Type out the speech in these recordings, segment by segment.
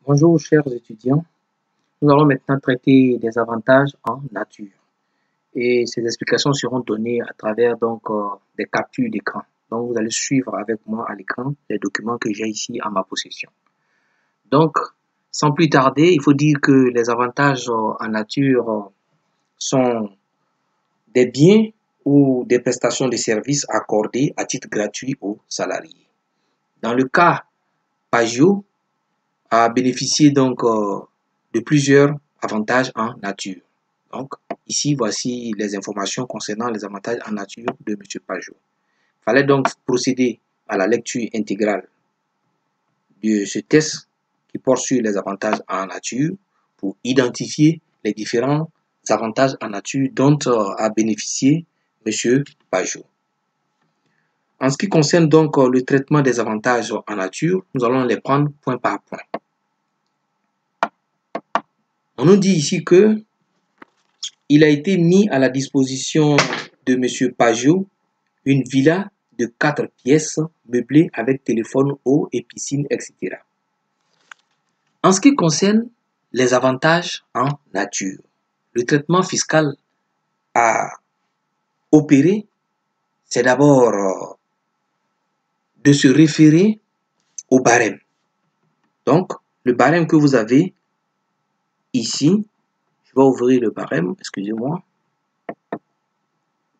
Bonjour chers étudiants, nous allons maintenant traiter des avantages en nature et ces explications seront données à travers des captures d'écran. Donc vous allez suivre avec moi à l'écran les documents que j'ai ici à ma possession. Donc sans plus tarder, il faut dire que les avantages en nature sont des biens ou des prestations de services accordées à titre gratuit aux salariés. Dans le cas, Pagio a bénéficié de plusieurs avantages en nature. Donc, ici, voici les informations concernant les avantages en nature de M. Pajot. Il fallait donc procéder à la lecture intégrale de ce test qui porte sur les avantages en nature pour identifier les différents avantages en nature dont a bénéficié M. Pajot. En ce qui concerne donc le traitement des avantages en nature, nous allons les prendre point par point. On nous dit ici que il a été mis à la disposition de M. Pajot une villa de 4 pièces meublée avec téléphone, eau et piscine, etc. En ce qui concerne les avantages en nature, le traitement fiscal à opérer, c'est d'abord de se référer au barème. Donc, le barème que vous avez ici, je vais ouvrir le barème, excusez-moi.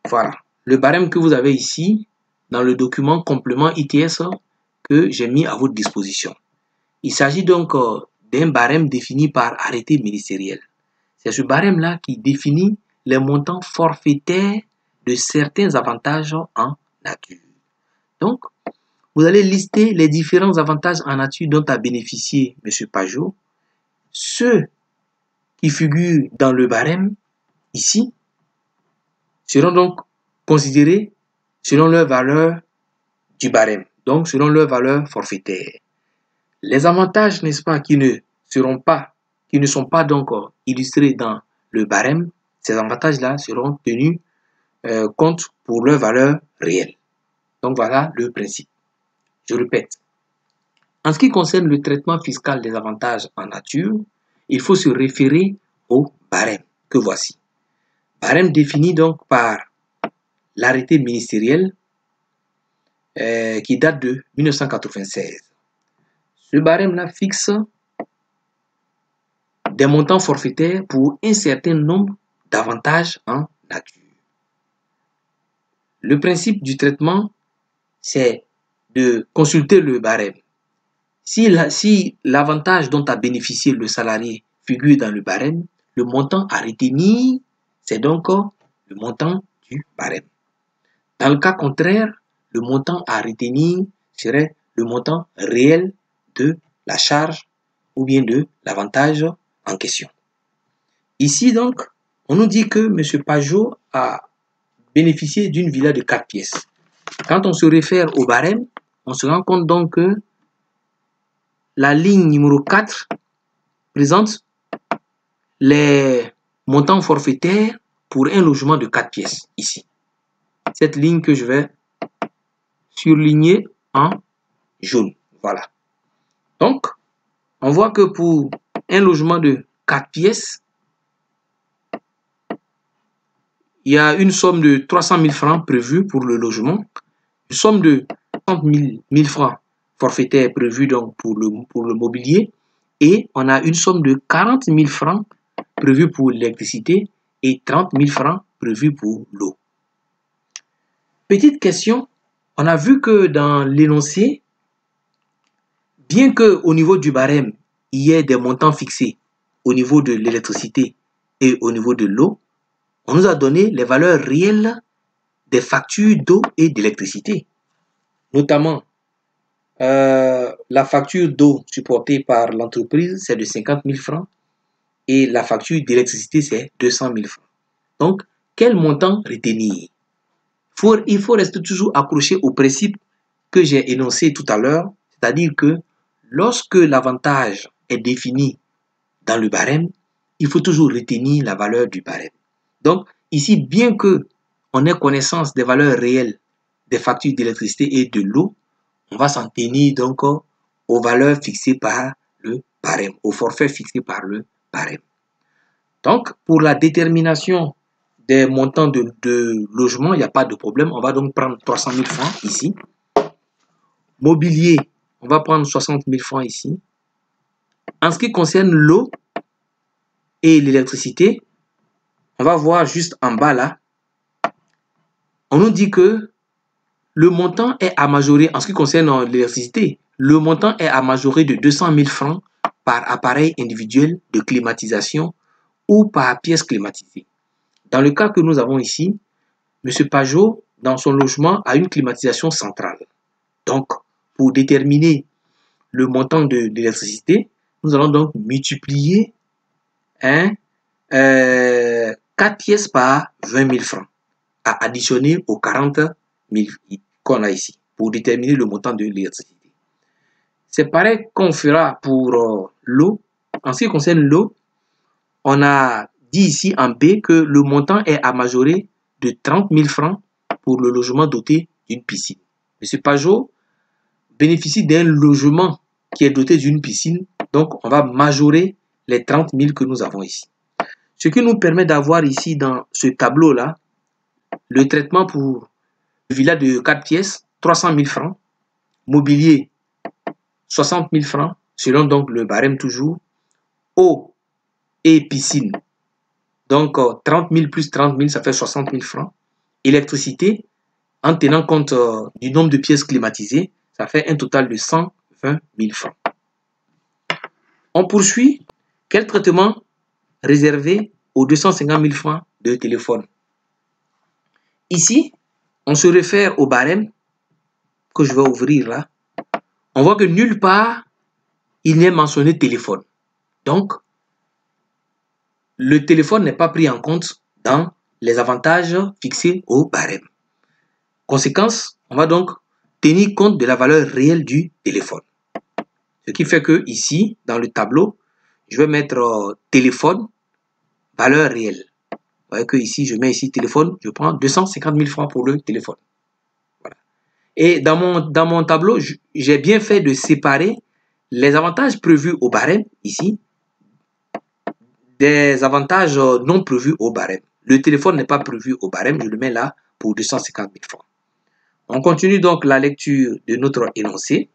Voilà, le barème que vous avez ici dans le document complément ITS que j'ai mis à votre disposition. Il s'agit donc d'un barème défini par arrêté ministériel. C'est ce barème-là qui définit les montants forfaitaires de certains avantages en nature. Donc, vous allez lister les différents avantages en nature dont a bénéficié M. Pajot. Ceux qui figurent dans le barème ici seront donc considérés selon leur valeur du barème, donc selon leur valeur forfaitaire. Les avantages, n'est-ce pas, qui ne sont pas donc illustrés dans le barème, ces avantages-là seront tenus compte pour leur valeur réelle. Donc voilà le principe. Je répète. En ce qui concerne le traitement fiscal des avantages en nature, il faut se référer au barème que voici. Barème défini donc par l'arrêté ministériel qui date de 1996. Ce barème-là fixe des montants forfaitaires pour un certain nombre d'avantages en nature. Le principe du traitement, c'est de consulter le barème. Si l'avantage dont a bénéficié le salarié figure dans le barème, le montant à retenir, c'est donc le montant du barème. Dans le cas contraire, le montant à retenir serait le montant réel de la charge ou bien de l'avantage en question. Ici donc, on nous dit que M. Pajot a bénéficié d'une villa de 4 pièces. Quand on se réfère au barème, on se rend compte donc que la ligne numéro 4 présente les montants forfaitaires pour un logement de 4 pièces ici. Cette ligne que je vais surligner en jaune. Voilà. Donc, on voit que pour un logement de 4 pièces, il y a une somme de 300 000 francs prévue pour le logement, une somme de 30 000 francs forfaitaires prévue donc pour le mobilier, et on a une somme de 40 000 francs prévue pour l'électricité et 30 000 francs prévue pour l'eau. Petite question, on a vu que dans l'énoncé, bien qu'au niveau du barème, il y ait des montants fixés au niveau de l'électricité et au niveau de l'eau, on nous a donné les valeurs réelles des factures d'eau et d'électricité. Notamment, la facture d'eau supportée par l'entreprise, c'est de 50 000 francs et la facture d'électricité, c'est 200 000 francs. Donc, quel montant retenir? Il faut rester toujours accroché au principe que j'ai énoncé tout à l'heure, c'est-à-dire que lorsque l'avantage est défini dans le barème, il faut toujours retenir la valeur du barème. Donc, ici, bien que on ait connaissance des valeurs réelles des factures d'électricité et de l'eau, on va s'en tenir donc aux valeurs fixées par le barème, au forfait fixé par le barème. Donc, pour la détermination des montants de logement, il n'y a pas de problème. On va donc prendre 300 000 francs ici. Mobilier, on va prendre 60 000 francs ici. En ce qui concerne l'eau et l'électricité, on va voir juste en bas là. On nous dit que le montant est à majorer en ce qui concerne l'électricité. Le montant est à majorer de 200 000 francs par appareil individuel de climatisation ou par pièce climatisée. Dans le cas que nous avons ici, M. Pajot, dans son logement, a une climatisation centrale. Donc, pour déterminer le montant de l'électricité, nous allons donc multiplier 4 pièces par 20 000 francs à additionner aux 40 000 qu'on a ici pour déterminer le montant de l'électricité. C'est pareil qu'on fera pour l'eau. En ce qui concerne l'eau, on a dit ici en B que le montant est à majorer de 30 000 francs pour le logement doté d'une piscine. M. Pajot bénéficie d'un logement qui est doté d'une piscine, donc on va majorer les 30 000 que nous avons ici. Ce qui nous permet d'avoir ici dans ce tableau-là, le traitement pour le villa de 4 pièces, 300 000 francs, mobilier, 60 000 francs, selon donc le barème toujours, eau et piscine, donc 30 000 plus 30 000, ça fait 60 000 francs, électricité, en tenant compte du nombre de pièces climatisées, ça fait un total de 120 000 francs. On poursuit. Quel traitement réservé aux 250 000 francs de téléphone? Ici, on se réfère au barème que je vais ouvrir là. On voit que nulle part, il n'est mentionné téléphone. Donc, le téléphone n'est pas pris en compte dans les avantages fixés au barème. Conséquence, on va donc tenir compte de la valeur réelle du téléphone. Ce qui fait que ici, dans le tableau, je vais mettre téléphone, valeur réelle. Vous voyez que ici, je mets ici téléphone, je prends 250 000 francs pour le téléphone. Voilà. Et dans mon tableau, j'ai bien fait de séparer les avantages prévus au barème, ici, des avantages non prévus au barème. Le téléphone n'est pas prévu au barème, je le mets là pour 250 000 francs. On continue donc la lecture de notre énoncé.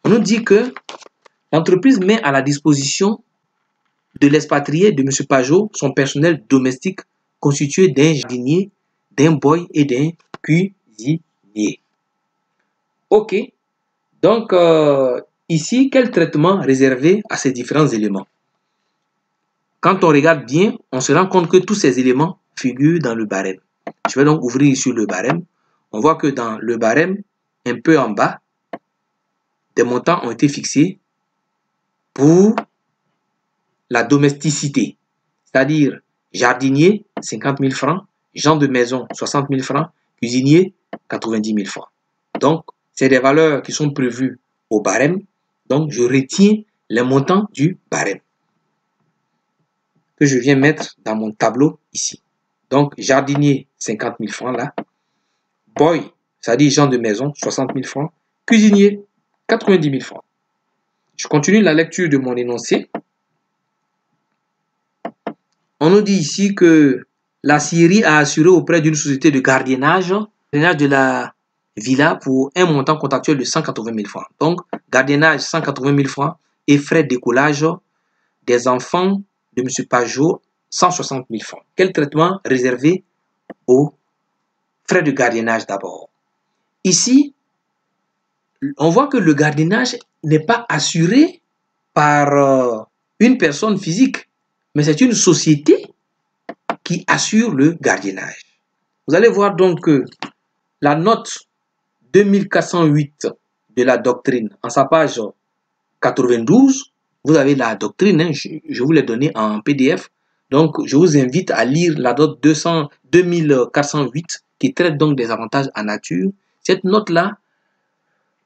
On nous dit que l'entreprise met à la disposition de l'expatrié de M. Pajot son personnel domestique constitué d'un jardinier, d'un boy et d'un cuisinier. Ok, donc ici, quel traitement réservé à ces différents éléments? Quand on regarde bien, on se rend compte que tous ces éléments figurent dans le barème. Je vais donc ouvrir sur le barème. On voit que dans le barème, un peu en bas, des montants ont été fixés pour la domesticité, c'est-à-dire jardinier, 50 000 francs, gens de maison, 60 000 francs, cuisinier, 90 000 francs. Donc, c'est des valeurs qui sont prévues au barème. Donc, je retiens les montants du barème que je viens mettre dans mon tableau ici. Donc, jardinier, 50 000 francs là. Boy, c'est-à-dire gens de maison, 60 000 francs. Cuisinier, 90 000 francs. Je continue la lecture de mon énoncé. On nous dit ici que la Syrie a assuré auprès d'une société de gardiennage de la villa pour un montant contractuel de 180 000 francs. Donc, gardiennage 180 000 francs et frais de décollage des enfants de M. Pajot, 160 000 francs. Quel traitement réservé aux frais de gardiennage d'abord? Ici, on voit que le gardiennage n'est pas assuré par une personne physique, mais c'est une société qui assure le gardiennage. Vous allez voir donc que la note 2408 de la doctrine, en sa page 92, vous avez la doctrine, hein, je vous l'ai donnée en PDF. Donc, je vous invite à lire la note 2408 qui traite donc des avantages en nature. Cette note-là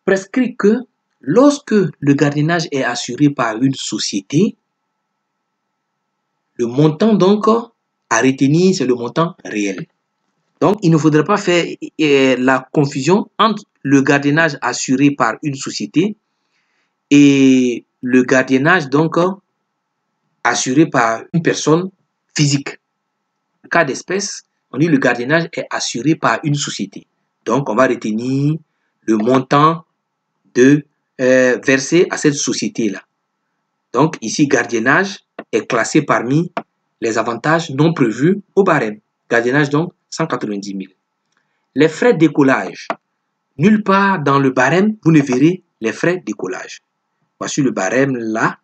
prescrit que lorsque le gardiennage est assuré par une société, le montant donc à retenir, c'est le montant réel. Donc, il ne faudrait pas faire la confusion entre le gardiennage assuré par une société et le gardiennage donc assuré par une personne physique. Le cas d'espèce, on dit le gardiennage est assuré par une société. Donc, on va retenir le montant versé à cette société-là. Donc, ici, gardiennage est classé parmi les avantages non prévus au barème. Gardiennage, donc, 190 000. Les frais d'écolage. Nulle part dans le barème, vous ne verrez les frais d'écolage. Voici le barème là.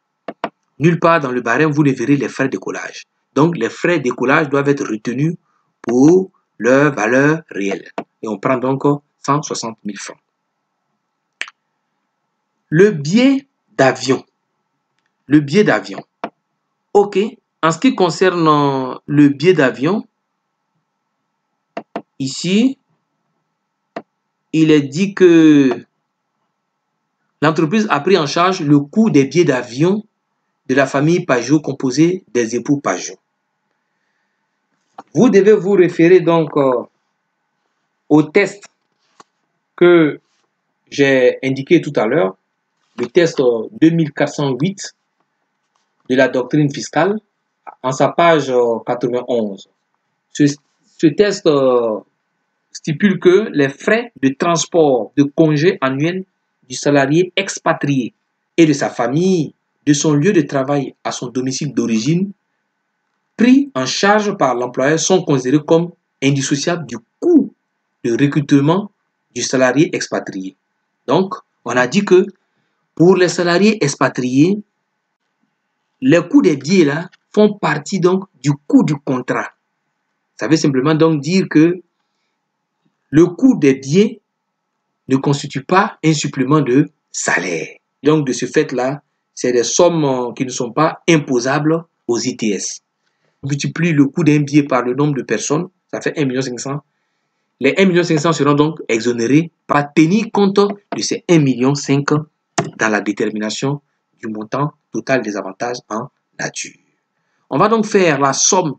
Nulle part dans le barème, vous ne verrez les frais d'écolage. Donc, les frais d'écolage doivent être retenus pour leur valeur réelle. Et on prend donc 160 000 francs. Le billet d'avion. Le billet d'avion. OK. En ce qui concerne le billet d'avion, ici, il est dit que l'entreprise a pris en charge le coût des billets d'avion de la famille Pajot composée des époux Pajot. Vous devez vous référer donc au test que j'ai indiqué tout à l'heure, le test 2408 de la doctrine fiscale, en sa page 91. Ce test stipule que les frais de transport de congé annuel du salarié expatrié et de sa famille de son lieu de travail à son domicile d'origine pris en charge par l'employeur sont considérés comme indissociables du coût de recrutement du salarié expatrié. Donc, on a dit que pour les salariés expatriés, les coûts des billets là font partie donc du coût du contrat. Ça veut simplement donc dire que le coût des billets ne constitue pas un supplément de salaire. Donc, de ce fait-là, c'est des sommes qui ne sont pas imposables aux ITS. On multiplie le coût d'un billet par le nombre de personnes, ça fait 1 500 000. Les 1 500 000 seront donc exonérés par tenir compte de ces 1,5 million dans la détermination du montant total des avantages en nature. On va donc faire la somme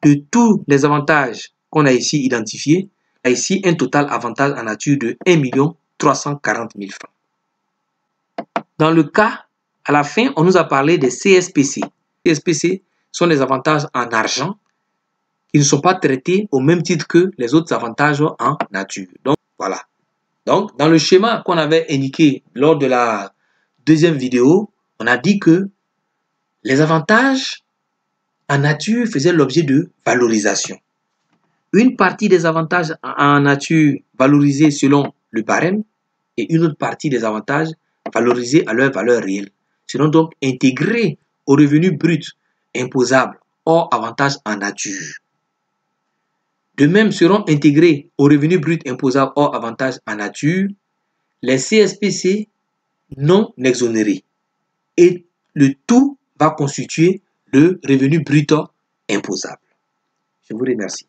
de tous les avantages qu'on a ici identifiés. Il y a ici un total avantage en nature de 1 340 000 francs. Dans le cas, à la fin, on nous a parlé des CSPC. CSPC sont des avantages en argent qui ne sont pas traités au même titre que les autres avantages en nature. Donc, voilà. Donc, dans le schéma qu'on avait indiqué lors de la deuxième vidéo, on a dit que les avantages en nature faisaient l'objet de valorisation. Une partie des avantages en nature valorisés selon le barème et une autre partie des avantages valorisés à leur valeur réelle seront donc intégrés au revenu brut imposable hors avantages en nature. De même seront intégrés au revenu brut imposable hors avantages en nature les CSPC non exonérés et le tout va constituer le revenu brut imposable. Je vous remercie.